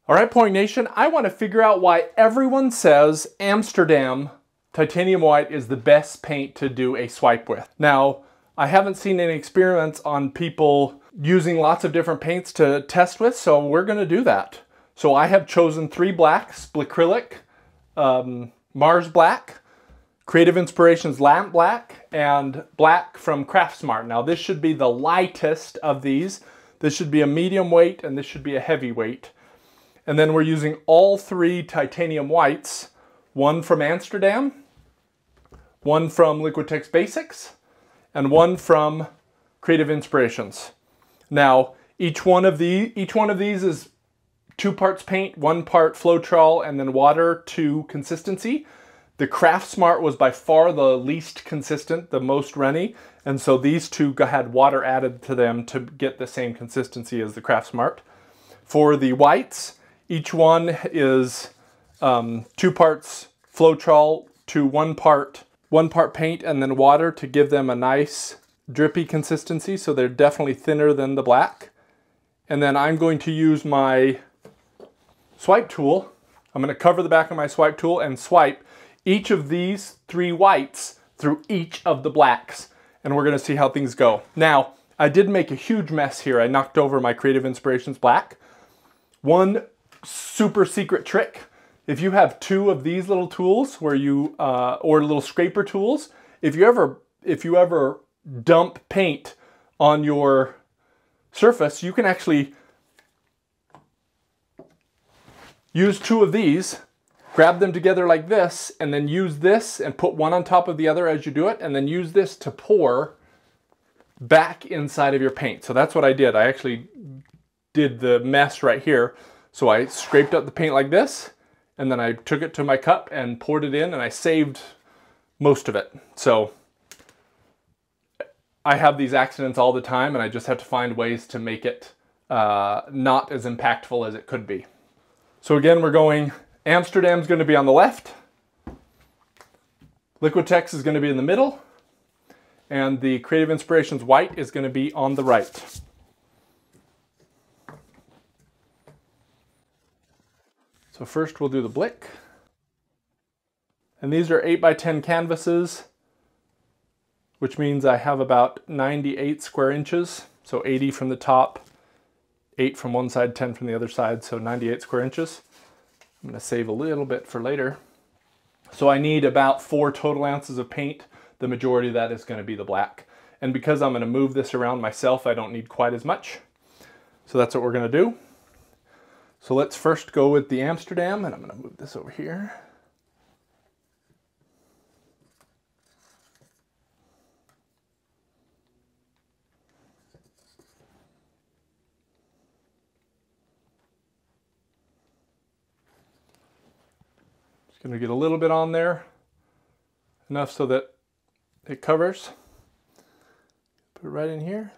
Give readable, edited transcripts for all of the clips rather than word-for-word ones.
All right, Pouring Nation, I want to figure out why everyone says Amsterdam Titanium White is the best paint to do a swipe with. Now, I haven't seen any experiments on people using lots of different paints to test with, so we're going to do that. So I have chosen 3 blacks: Acrylic, Mars Black, Creative Inspirations Lamp Black, and Black from Craftsmart. Now this should be the lightest of these. This should be a medium weight, and this should be a heavy weight. And then we're using all 3 titanium whites, one from Amsterdam, one from Liquitex Basics, and one from Creative Inspirations. Now, each one of these is 2 parts paint, 1 part Floetrol, and then water to consistency. The Craftsmart was by far the least consistent, the most runny, and so these 2 had water added to them to get the same consistency as the Craftsmart. For the whites, each one is 2 parts Floetrol to 1 part paint and then water to give them a nice drippy consistency, so they're definitely thinner than the black. And then I'm going to use my swipe tool. I'm going to cover the back of my swipe tool and swipe each of these 3 whites through each of the blacks, and we're going to see how things go. Now, I did make a huge mess here. I knocked over my Creative Inspirations black. One super secret trick: if you have 2 of these little tools where you or little scraper tools, if you ever dump paint on your surface, you can actually use 2 of these, grab them together like this, and then use this and put one on top of the other as you do it, and then use this to pour back inside of your paint. So that's what I did. I actually did the mess right here. So I scraped up the paint like this, and then I took it to my cup and poured it in, and I saved most of it. So I have these accidents all the time, and I just have to find ways to make it not as impactful as it could be. So again, we're going, Amsterdam's going to be on the left, Liquitex is going to be in the middle, and the Creative Inspirations White is going to be on the right. So first we'll do the blick. And these are 8x10 canvases, which means I have about 98 square inches. So 80 from the top, 8 from one side, 10 from the other side, so 98 square inches. I'm going to save a little bit for later. So I need about 4 total ounces of paint. The majority of that is going to be the black. And because I'm going to move this around myself, I don't need quite as much. So that's what we're going to do. So let's first go with the Amsterdam, and I'm going to move this over here. Just going to get a little bit on there, enough so that it covers. Put it right in here.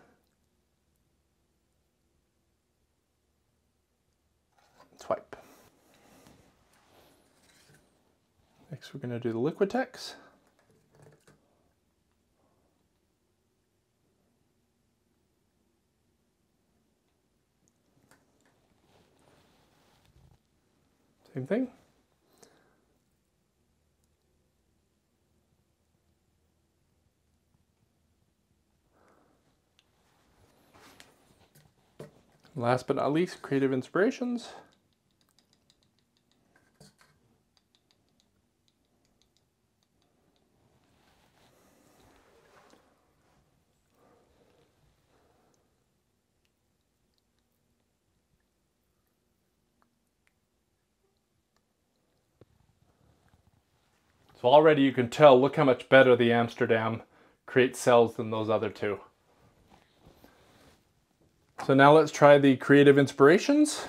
Swipe. Next we're going to do the Liquitex. Same thing. Last but not least, Creative Inspirations. So already you can tell, look how much better the Amsterdam creates cells than those other 2. So now let's try the Creative Inspirations.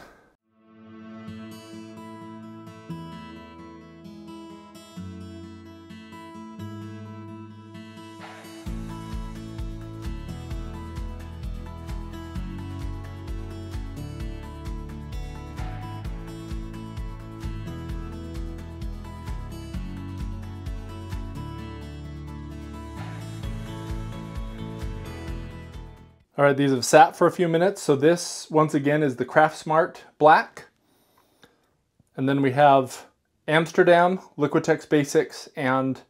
All right, these have sat for a few minutes. So this, once again, is the Craftsmart Black. And then we have Amsterdam, Liquitex Basics, and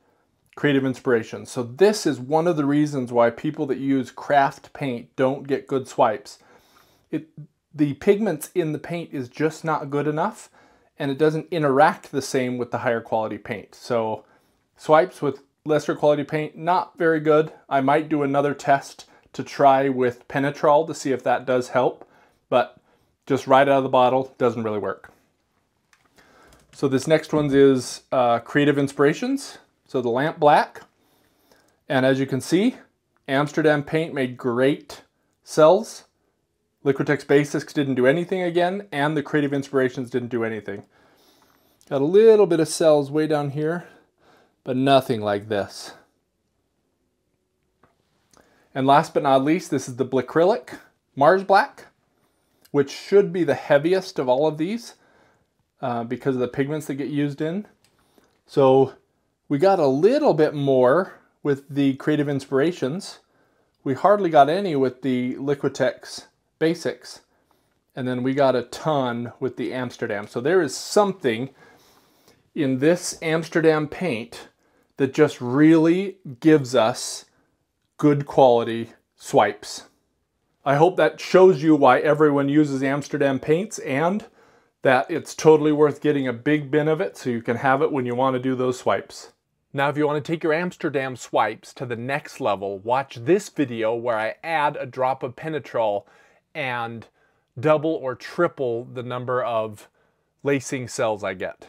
Creative Inspirations. So this is one of the reasons why people that use craft paint don't get good swipes. The pigments in the paint is just not good enough, and it doesn't interact the same with the higher quality paint. So swipes with lesser quality paint, not very good. I might do another test to try with Penetrol to see if that does help, but just right out of the bottle doesn't really work. So this next one is Creative Inspirations. So the lamp black. And as you can see, Amsterdam paint made great cells. Liquitex Basics didn't do anything again, and the Creative Inspirations didn't do anything. Got a little bit of cells way down here, but nothing like this. And last but not least, this is the Acrylic Mars Black, which should be the heaviest of all of these because of the pigments that get used in. So we got a little bit more with the Creative Inspirations. We hardly got any with the Liquitex Basics. And then we got a ton with the Amsterdam. So there is something in this Amsterdam paint that just really gives us good quality swipes. I hope that shows you why everyone uses Amsterdam paints and that it's totally worth getting a big bin of it so you can have it when you want to do those swipes. Now, if you want to take your Amsterdam swipes to the next level, watch this video where I add a drop of Penetrol and double or triple the number of lacing cells I get.